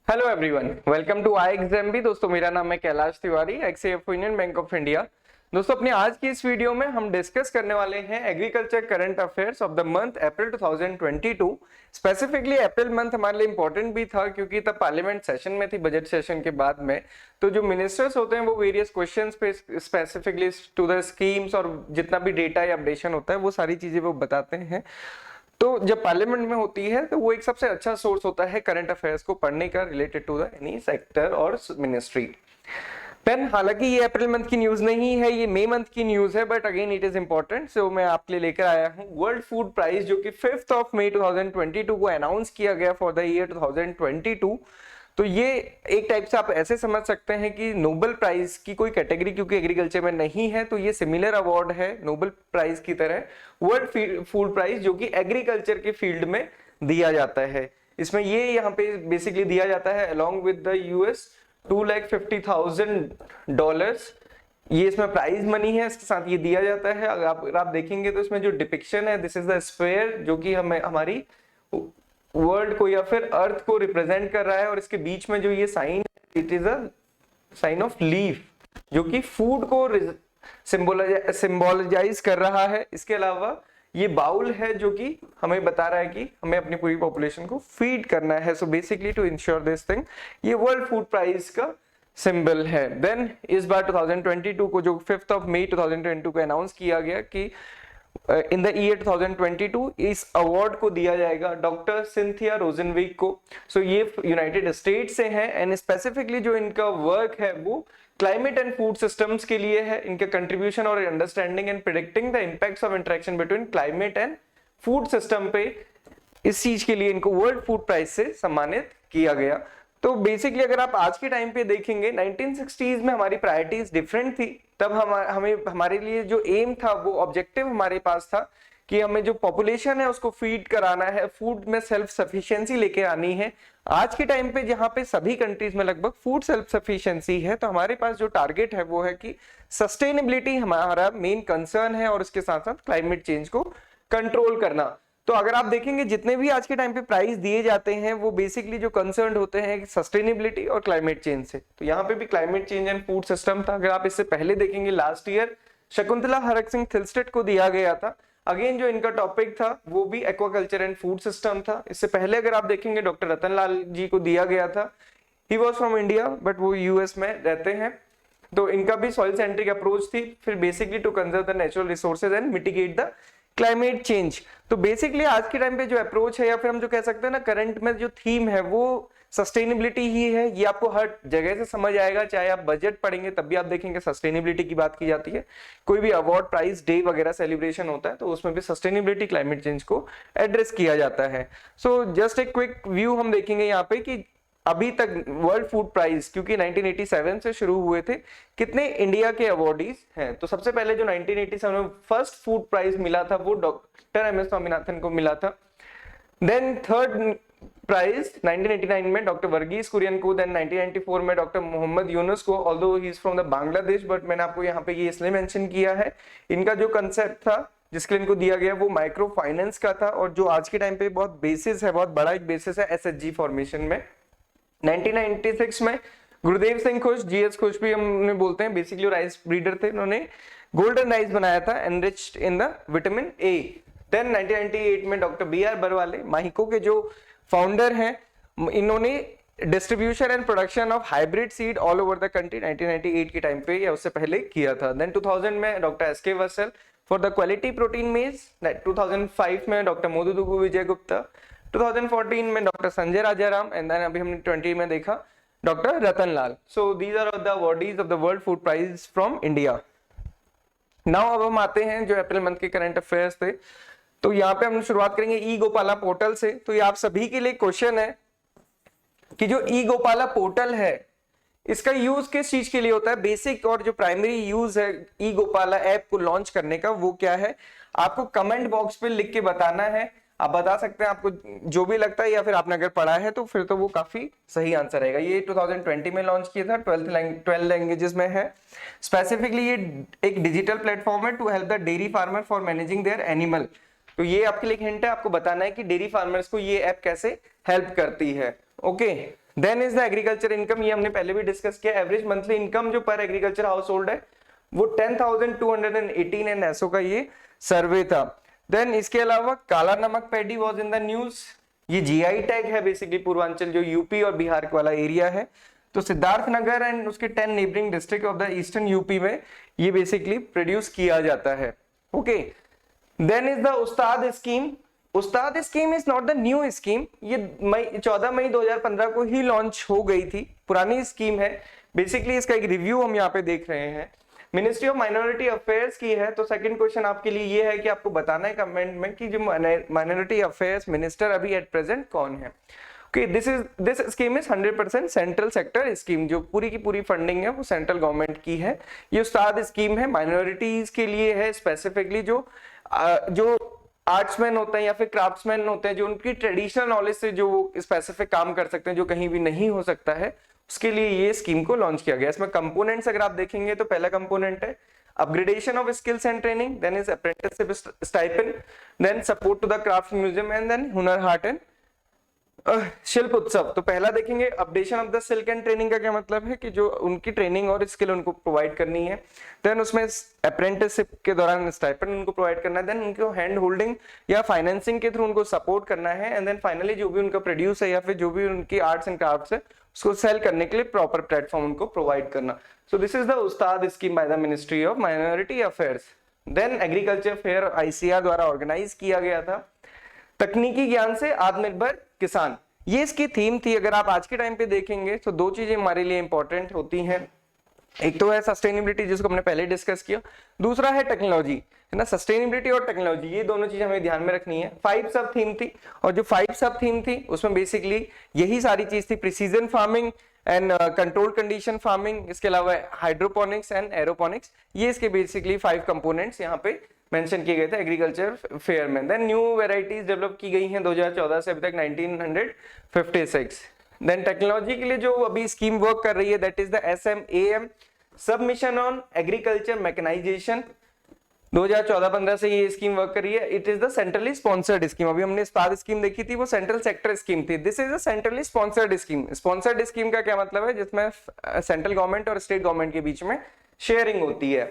Hello everyone, welcome to I exam भी। दोस्तों मेरा नाम है कैलाश तिवारी, एक्सएफ यूनियन बैंक ऑफ इंडिया। दोस्तों अपने आज की इस वीडियो में हम डिस्कस करने वाले हैं agriculture current affairs of the month April 2022। Specifically April month हमारे लिए इंपॉर्टेंट भी था क्योंकि तब पार्लियामेंट सेशन में थी, बजट सेशन के बाद में। तो जो मिनिस्टर्स होते हैं वो वेरियस क्वेश्चंस पे स्पेसिफिकली टू द स्कीम्स और जितना भी डेटा या अपडेशन होता है वो सारी चीजें वो बताते हैं। तो जब पार्लियामेंट में होती है तो वो एक सबसे अच्छा सोर्स होता है करंट अफेयर्स को पढ़ने का related to the any sector और मिनिस्ट्री। देन हालांकि ये अप्रैल मंथ की न्यूज नहीं है, ये मई मंथ की न्यूज है, but again it is important, so मैं आपके लिए लेकर आया हूँ वर्ल्ड फूड प्राइस जो कि 5 मई 2022 को अनाउंस किया गया फॉर द ईयर 2022। तो ये एक टाइप से आप ऐसे समझ सकते हैं कि नोबेल प्राइज की कोई कैटेगरी क्योंकि एग्रीकल्चर में नहीं है, तो ये सिमिलर अवार्ड है नोबेल प्राइज की तरह, वर्ल्ड फूड प्राइज जो कि एग्रीकल्चर के फील्ड में दिया जाता है। इसमें ये यहाँ पे बेसिकली दिया जाता है अलोंग विद द यूएस $250,000। ये इसमें प्राइज मनी है, इसके साथ ये दिया जाता है। अगर आप देखेंगे तो इसमें जो डिपिक्शन है, दिस इज द स्फीयर जो कि हमें हमारी वर्ल्ड को या फिर अर्थ को रिप्रेजेंट कर रहा है, और इसके बीच में जो ये sign, it is a sign of leaf जो कि फूड को सिंबोलाइज कर रहा है। इसके अलावा ये बाउल है जो कि हमें बता रहा है कि हमें अपनी पूरी पॉपुलेशन को फीड करना है। So basically to ensure this thing, ये वर्ल्ड फूड प्राइज का सिंबल है। देन इस बार 2022 को जो 5 मई 2022 को अनाउंस किया गया कि इन द ईयर 2022 इस अवार्ड को दिया जाएगा डॉक्टर सिंथिया रोजनविक को। सो ये यूनाइटेड स्टेट से हैं एंड स्पेसिफिकली जो इनका वर्क है वो क्लाइमेट एंड फूड सिस्टम्स के लिए है। इनका कंट्रीब्यूशन और understanding and predicting the impacts of interaction between climate and food system पे, इस चीज के लिए इनको वर्ल्ड फूड प्राइज से सम्मानित किया गया। तो बेसिकली अगर आप आज के टाइम पे देखेंगे, 1960s में हमारी प्रायोरिटीज डिफरेंट थी। तब हमारे लिए जो एम था, वो ऑब्जेक्टिव हमारे पास था कि हमें जो पॉपुलेशन है उसको फीड कराना है, फूड में सेल्फ सफिशिएंसी लेके आनी है। आज के टाइम पे जहां पे सभी कंट्रीज में लगभग फूड सेल्फ सफिशिएंसी है, तो हमारे पास जो टारगेट है वो है कि सस्टेनेबिलिटी हमारा मेन कंसर्न है और उसके साथ साथ क्लाइमेट चेंज को कंट्रोल करना। तो अगर आप देखेंगे जितने भी आज के टाइम पे प्राइस दिए जाते हैं वो बेसिकली जो कंसर्न होते हैं सस्टेनेबिलिटी और क्लाइमेट चेंज से। तो यहाँ पे भी climate change and food system था। अगर आप इससे पहले देखेंगे लास्ट ईयर शकुंतला हरक सिंह थिलस्टेट को दिया गया था। अगेन जो इनका टॉपिक था वो भी एक्वाकल्चर एंड फूड सिस्टम था। इससे पहले अगर आप देखेंगे डॉक्टर रतन लाल जी को दिया गया था। He was from India but वो यूएस में रहते हैं। तो इनका भी सॉइल सेंट्रिक अप्रोच थी, फिर basically to conserve the natural resources and mitigate the climate change. तो बेसिकली आज के टाइम पे जो अप्रोच है या फिर हम जो कह सकते हैं ना, करंट में जो थीम है वो सस्टेनेबिलिटी ही है। ये आपको हर जगह से समझ आएगा, चाहे आप बजट पढ़ेंगे तब भी आप देखेंगे सस्टेनेबिलिटी की बात की जाती है। कोई भी अवार्ड प्राइज डे वगैरह सेलिब्रेशन होता है तो उसमें भी सस्टेनेबिलिटी क्लाइमेट चेंज को एड्रेस किया जाता है। सो जस्ट एक क्विक व्यू हम देखेंगे यहाँ पे कि अभी तक वर्ल्ड फूड प्राइज क्योंकि 1987 से शुरू हुए थे, कितने इंडिया के अवार्डीज हैं। तो सबसे पहले जो 1987 में फर्स्ट फूड प्राइज मिला था वो डॉक्टर एम एस स्वामीनाथन को मिला था। देन थर्ड प्राइज 1989 में डॉक्टर वर्गीस कुरियन को, देन 1994 में डॉक्टर मोहम्मद यूनुस को, although he is from the Bangladesh, but मैंने आपको यहाँ पे ये इसलिए मेंशन किया है, इनका जो कंसेप्ट था जिसके लिए इनको दिया गया वो माइक्रो फाइनेंस का था, और जो आज के टाइम पे बहुत बेसिस है, बहुत बड़ा एक बेसिस है एसएचजी फॉर्मेशन में। 1996 में गुरुदेव सिंह खुश, जीएस खुश भी हम बोलते हैं, बेसिकली राइस ब्रीडर थे, उन्होंने गोल्डन राइस बनाया था enriched in the vitamin A. Then 1998 में doctor B R Barwale, Mahyco के जो फाउंडर हैं, इन्होंने distribution and production of hybrid seed all over the country 1998 के टाइम पे या उससे पहले किया था। देन 2000 में doctor S K Vasal for the quality protein maize. 2005 में डॉक्टर मोदुदुगु विजय गुप्ता। 2014 में doctor Sanjay Rajaram, and then अभी हमने 20 में देखा doctor Rattan Lal. So these are the awardees of the world food prize from India. Now अब हम आते हैं जो अप्रैल मंथ के करंट अफेयर्स थे। तो यहाँ पे हम शुरुआत करेंगे ई गोपाला पोर्टल से। तो ये आप सभी के लिए क्वेश्चन है कि जो ई गोपाला पोर्टल है इसका यूज किस चीज के लिए होता है, बेसिक और जो प्राइमरी यूज है ई गोपाला ऐप को लॉन्च करने का वो क्या है, आपको कमेंट बॉक्स पे लिख के बताना है। आप बता सकते हैं आपको जो भी लगता है, या फिर आपने अगर पढ़ा है तो फिर तो वो काफी सही आंसर रहेगा। ये 2020 में लॉन्च किया था, 12 लैंग्वेजेस में है। स्पेसिफिकली ये एक डिजिटल प्लेटफॉर्म है to help the dairy farmer for managing their animal. तो ये आपके लिए हिंट है, आपको बताना है कि डेयरी फार्मर्स को ये ऐप कैसे हेल्प करती है। Okay, then is the agriculture income, ये हमने पहले भी डिस्कस किया। एवरेज मंथली इनकम जो पर एग्रीकल्चर हाउस होल्ड है वो 10,218 एंड एसओ का ये सर्वे था। देन इसके अलावा काला नमक paddy was in the news, ये जीआई टैग है बेसिकली पूर्वांचल जो यूपी और बिहार वाला एरिया है। तो सिद्धार्थनगर एंड उसके 10 neighbouring district of the eastern UP में ये बेसिकली प्रोड्यूस किया जाता है। Okay, then is the USTTAD scheme. Ustad scheme is not the new scheme, ये 14 मई 2015 को ही लॉन्च हो गई थी, पुरानी स्कीम है। बेसिकली इसका एक रिव्यू हम यहाँ पे देख रहे हैं, मिनिस्ट्री ऑफ माइनॉरिटी अफेयर्स की है। तो सेकंड क्वेश्चन आपके लिए ये है कि आपको बताना है कमेंट में कि जो माइनॉरिटी अफेयर्स मिनिस्टर अभी एट प्रेजेंट कौन है। Okay, this scheme is 100% central sector scheme, जो पूरी की पूरी फंडिंग है वो सेंट्रल गवर्नमेंट की है। ये उस्ताद स्कीम है, माइनॉरिटीज के लिए है स्पेसिफिकली, जो आर्ट्समैन होते हैं या फिर क्राफ्ट्समैन होते हैं, जो उनकी ट्रेडिशनल नॉलेज से जो स्पेसिफिक काम कर सकते हैं जो कहीं भी नहीं हो सकता है, उसके लिए ये स्कीम को लॉन्च किया गया। इसमें कंपोनेंट्स अगर आप देखेंगे तो पहला कंपोनेंट है upgradation of skills and training, then is apprenticeship stipend, then support to the craft museum and then Hunar Haat and Shilp Utsav. तो पहला देखेंगे updation of the skill and training का क्या मतलब है कि जो उनकी ट्रेनिंग और स्किल उनको प्रोवाइड करनी है। देन उसमें अप्रेंटिसशिप के दौरान स्टाइपेंड उनको प्रोवाइड करना है, देन उनको हैंड होल्डिंग या फाइनेंसिंग के थ्रू उनको सपोर्ट करना है, एंड देन फाइनली जो भी उनका प्रोड्यूस है या फिर जो भी उनकी आर्ट्स एंड क्राफ्ट्स है उसको सेल करने के लिए प्रॉपर प्लेटफॉर्म उनको प्रोवाइड करना। So this is the USTTAD scheme by the ministry of minority affairs. Then agriculture fair ICR द्वारा ऑर्गेनाइज किया गया था, तकनीकी ज्ञान से आत्मनिर्भर किसान, ये इसकी थीम थी। अगर आप आज के टाइम पे देखेंगे तो दो चीजें हमारे लिए इंपॉर्टेंट होती हैं, एक तो है सस्टेनेबिलिटी जिसको हमने पहले डिस्कस किया, दूसरा है टेक्नोलॉजी, है ना। सस्टेनेबिलिटी और टेक्नोलॉजी ये दोनों चीजें हमें ध्यान में रखनी है। 5 सब थीम थी, और जो 5 सब थीम थी उसमें बेसिकली यही सारी चीज थी, precision farming and control condition farming, इसके अलावा हाइड्रोपोनिक्स एंड एरोपोनिक्स, ये इसके बेसिकली 5 कंपोनेंट्स यहाँ पे मेंशन किए गए थे एग्रीकल्चर फेयर में। देन न्यू वेराइटीज डेवलप की गई हैं 2014 से अभी तक 1956। देन टेक्नोलॉजी के लिए जो अभी स्कीम वर्क कर रही है that is the SMAM, submission on agriculture mechanisation, 2014-15 से ये स्कीम वर्क कर रही है। It is the centrally sponsored scheme, अभी हमने उस्ताद स्कीम देखी थी वो सेंट्रल सेक्टर स्कीम थी, this is a centrally sponsored scheme. Sponsored scheme का क्या मतलब है, जिसमें सेंट्रल गवर्नमेंट और स्टेट गवर्नमेंट के बीच में शेयरिंग होती है।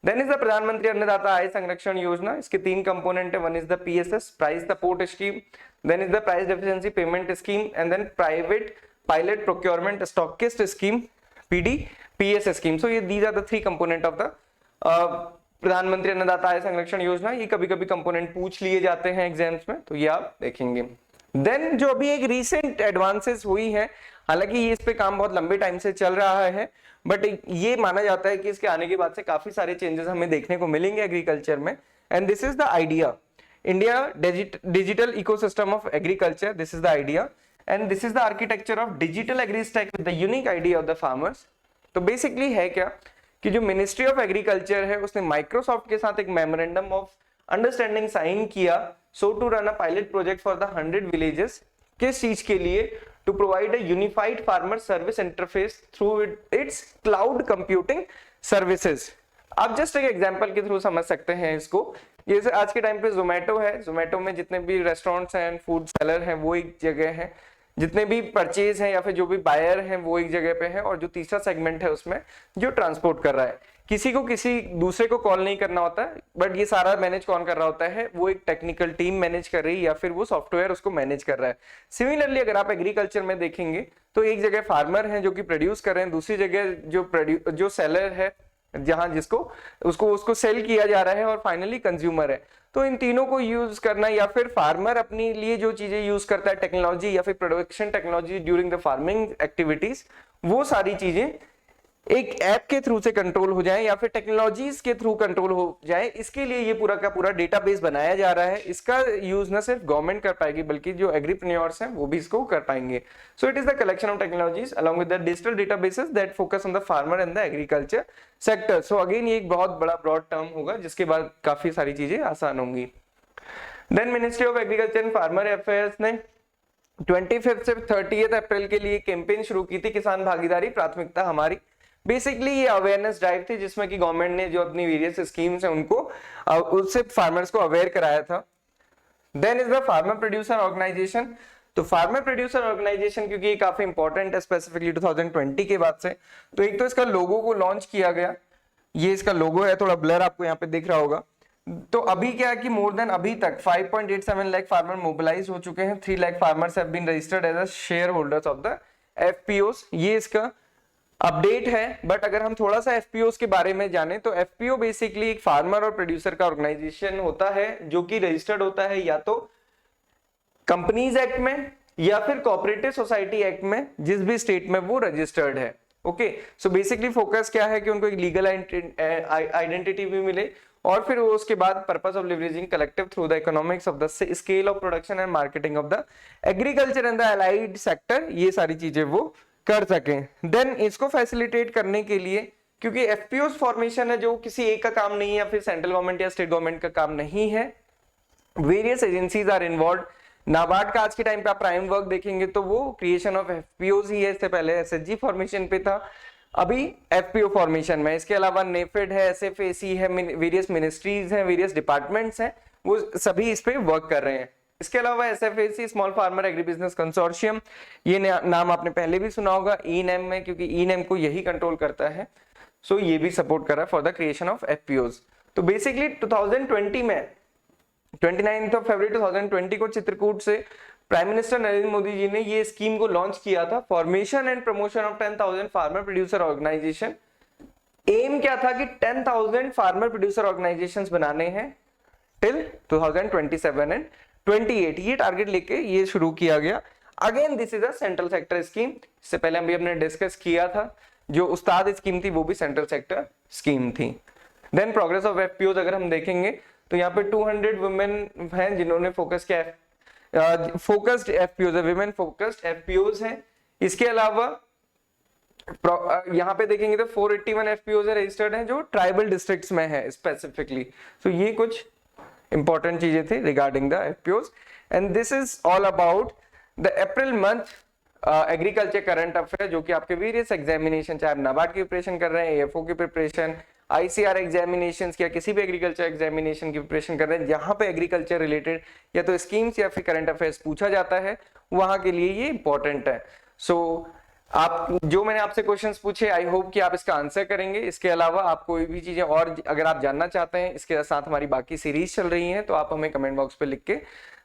Then is the Pradhan Mantri Annadata आय संरक्षण योजना, इसके 3 कंपोनेंट है, one is the PSS price support scheme, then is the price deficiency payment scheme, and then private pilot procurement stockist scheme PDPS scheme. So ये these are the 3 component of the Pradhan Mantri Annadata आय संरक्षण योजना। ये कभी कभी component पूछ लिए जाते हैं एग्जाम्स में, तो ये आप देखेंगे। देन जो अभी एक रिसेंट एडवांसेस हुई है, हालांकि ये इस पे काम बहुत लंबे टाइम से चल रहा है, बट ये माना जाता है कि इसके आने के बाद से काफी सारे चेंजेस हमें देखने को मिलेंगे एग्रीकल्चर में, and this is the idea, India digital ecosystem of agriculture, this is the idea, and this is the architecture of digital AgriStack with the unique idea of the farmers. तो basically है क्या कि जो ministry of agriculture है उसने Microsoft के साथ एक मेमोरेंडम ऑफ अंडरस्टैंडिंग साइन किया, so to run a pilot project for the 100 villages, किस चीज के लिए, to provide a unified farmer service interface through its cloud computing services। आप जस्ट एक एग्जांपल के थ्रू समझ सकते हैं इसको, जैसे आज के टाइम पे जोमेटो है, जोमेटो में जितने भी रेस्टोरेंट्स हैं, फूड सेलर हैं वो एक जगह है, जितने भी परचेज हैं या फिर जो भी बायर हैं वो एक जगह पे है, और जो तीसरा सेगमेंट है उसमें जो ट्रांसपोर्ट कर रहा है, किसी को किसी दूसरे को कॉल नहीं करना होता, बट ये सारा मैनेज कौन कर रहा होता है, वो एक टेक्निकल टीम मैनेज कर रही है या फिर वो सॉफ्टवेयर उसको मैनेज कर रहा है। सिमिलरली अगर आप एग्रीकल्चर में देखेंगे तो एक जगह फार्मर है जो कि प्रोड्यूस कर रहे हैं, दूसरी जगह जो सेलर है जहां जिसको उसको सेल किया जा रहा है, और फाइनली कंज्यूमर है। तो इन तीनों को यूज करना, या फिर फार्मर अपने लिए जो चीजें यूज करता है टेक्नोलॉजी या फिर production technology during the farming activities, वो सारी चीजें एक ऐप के थ्रू से कंट्रोल हो जाए या फिर टेक्नोलॉजीज के थ्रू कंट्रोल हो जाए, इसके लिए ये पूरा का पूरा डेटाबेस बनाया जा रहा है। इसका यूज न सिर्फ गवर्नमेंट कर पाएगी बल्कि जो एग्रीप्रेन्योर्स हैं वो भी इसको कर पाएंगे। So it is the collection of technologies along with the digital databases that focus on the farmer and the agriculture sector. So again ये एक बहुत बड़ा ब्रॉड टर्म होगा जिसके बाद काफी सारी चीजें आसान होंगी। Then ministry of agriculture and farmer affairs ने 25 से 30 अप्रैल के लिए कैंपेन शुरू की थी, किसान भागीदारी प्राथमिकता हमारी। बेसिकली ये अवेयरनेस ड्राइव थी जिसमें कि गवर्नमेंट ने जो अपनी वेरियस स्कीम्स हैं उनको उससे फार्मर्स को अवेयर कराया था। Then is the farmer producer organisation. तो फार्मर प्रोड्यूसर ऑर्गेनाइजेशन, क्योंकि ये काफी इंपॉर्टेंट है स्पेसिफिकली 2020 के बाद से, तो एक तो इसका लोगो को लॉन्च किया गया, ये इसका लोगो है, थोड़ा ब्लर आपको यहाँ पे दिख रहा होगा। तो अभी क्या है कि मोर देन अभी तक 5.87 लाख फार्मर मोबिलाइज हो चुके हैं, 3 lakh farmers have been registered as a share holders of the FPOs, ये इसका अपडेट है। बट अगर हम थोड़ा सा एफपीओस के बारे में जाने तो एफपीओ बेसिकली एक फार्मर और प्रोड्यूसर का ऑर्गेनाइजेशन होता है जो कि रजिस्टर्ड होता है या तो कंपनीज एक्ट में या फिर कोऑपरेटिव सोसाइटी एक्ट में, जिस भी स्टेट में वो रजिस्टर्ड है। ओके, सो बेसिकली फोकस क्या है कि उनको एक लीगल आइडेंटिटी भी मिले और फिर वो उसके बाद purpose of leveraging collective through the economics of the scale of production and marketing of the agriculture and the allied sector, ये सारी चीजें वो कर सकें। देन इसको फैसिलिटेट करने के लिए, क्योंकि एफपीओ फॉर्मेशन है जो किसी एक का काम नहीं है या फिर सेंट्रल गवर्नमेंट या स्टेट गवर्नमेंट का काम नहीं है, various agencies are involve. NABARD का आज के टाइम पे आप प्राइम वर्क देखेंगे तो वो क्रिएशन ऑफ एफपीओज ही है, इससे पहले एसएचजी फॉर्मेशन पे था, अभी एफपीओ फॉर्मेशन में। इसके अलावा नेफेड है, एसएफएसी है, वेरियस मिनिस्ट्रीज हैं, वेरियस डिपार्टमेंट्स हैं, वो सभी इस पे वर्क कर रहे हैं। इसके अलावा SFAC small farmer agri business consortium, ये नाम आपने पहले भी सुना होगा ई-नेम में, क्योंकि ई-नेम को यही कंट्रोल करता है, सो ये भी सपोर्ट कर रहा है for the creation of FPOs. तो बेसिकली 2020 में 29 फरवरी 2020 को चित्रकूट से प्राइम मिनिस्टर नरेंद्र मोदी जी ने ये स्कीम को लॉन्च किया था, formation and promotion of 10,000 farmer producer organisation. एम क्या था कि 10,000 फार्मर प्रोड्यूसर ऑर्गेनाइजेशंस बनाने हैं टिल 2027 एंड 28, ये टारगेट लेके ये शुरू किया गया। Again this is a central sector scheme, इससे पहले हम भी हमने डिस्कस किया था, जो उस्ताद स्कीम थी वो भी सेंट्रल सेक्टर स्कीम थी। देन प्रोग्रेस ऑफ एफपीओज अगर हम देखेंगे तो यहाँ पे 200 वुमेन हैं जिन्होंने फोकस किया, फोकस्ड एफपीओज है, विमेन फोकस्ड एफपीओज हैं। इसके अलावा यहाँ पे देखेंगे तो 481 एफपीओज रजिस्टर्ड हैं जो ट्राइबल डिस्ट्रिक्ट्स में है स्पेसिफिकली। तो ये कुछ इंपॉर्टेंट चीजें थी regarding the FPOs, and this is all about the April month agriculture current affair, जो कि आपके वेरियस एग्जामिनेशन, चाहे आप नाबार्ड की प्रिपरेशन कर रहे हैं, एएफओ की प्रिपरेशन, आईसीआर एग्जामिनेशन या किसी भी एग्रीकल्चर एग्जामिनेशन की प्रिपरेशन कर रहे हैं जहां पे एग्रीकल्चर रिलेटेड या तो स्कीम्स या फिर करंट अफेयर्स पूछा जाता है, वहां के लिए ये इंपॉर्टेंट है। सो आप जो मैंने आपसे क्वेश्चंस पूछे, आई होप कि आप इसका आंसर करेंगे। इसके अलावा आप कोई भी चीजें और अगर आप जानना चाहते हैं, इसके साथ हमारी बाकी सीरीज चल रही है, तो आप हमें कमेंट बॉक्स पे लिख के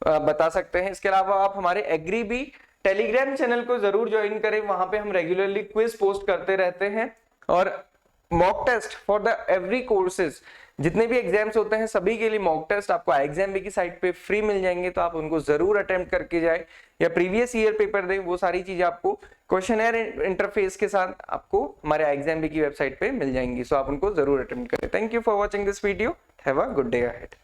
बता सकते हैं। इसके अलावा आप हमारे एग्री बी टेलीग्राम चैनल को जरूर ज्वाइन करें, वहां पे हम रेगुलरली क्विज पोस्ट करते रहते हैं और mock test for the every courses, जितने भी एग्जाम्स होते हैं सभी के लिए मॉक टेस्ट आपको IXMB की साइट पे फ्री मिल जाएंगे, तो आप उनको जरूर अटेम्प्ट करके जाए या प्रीवियस ईयर पेपर दें, वो सारी चीजें आपको क्वेश्चनर इंटरफेस के साथ आपको हमारे IXMB की वेबसाइट पे मिल जाएंगी। सो आप उनको जरूर अटेम्प्ट करें। Thank you for watching this video, have a good day ahead.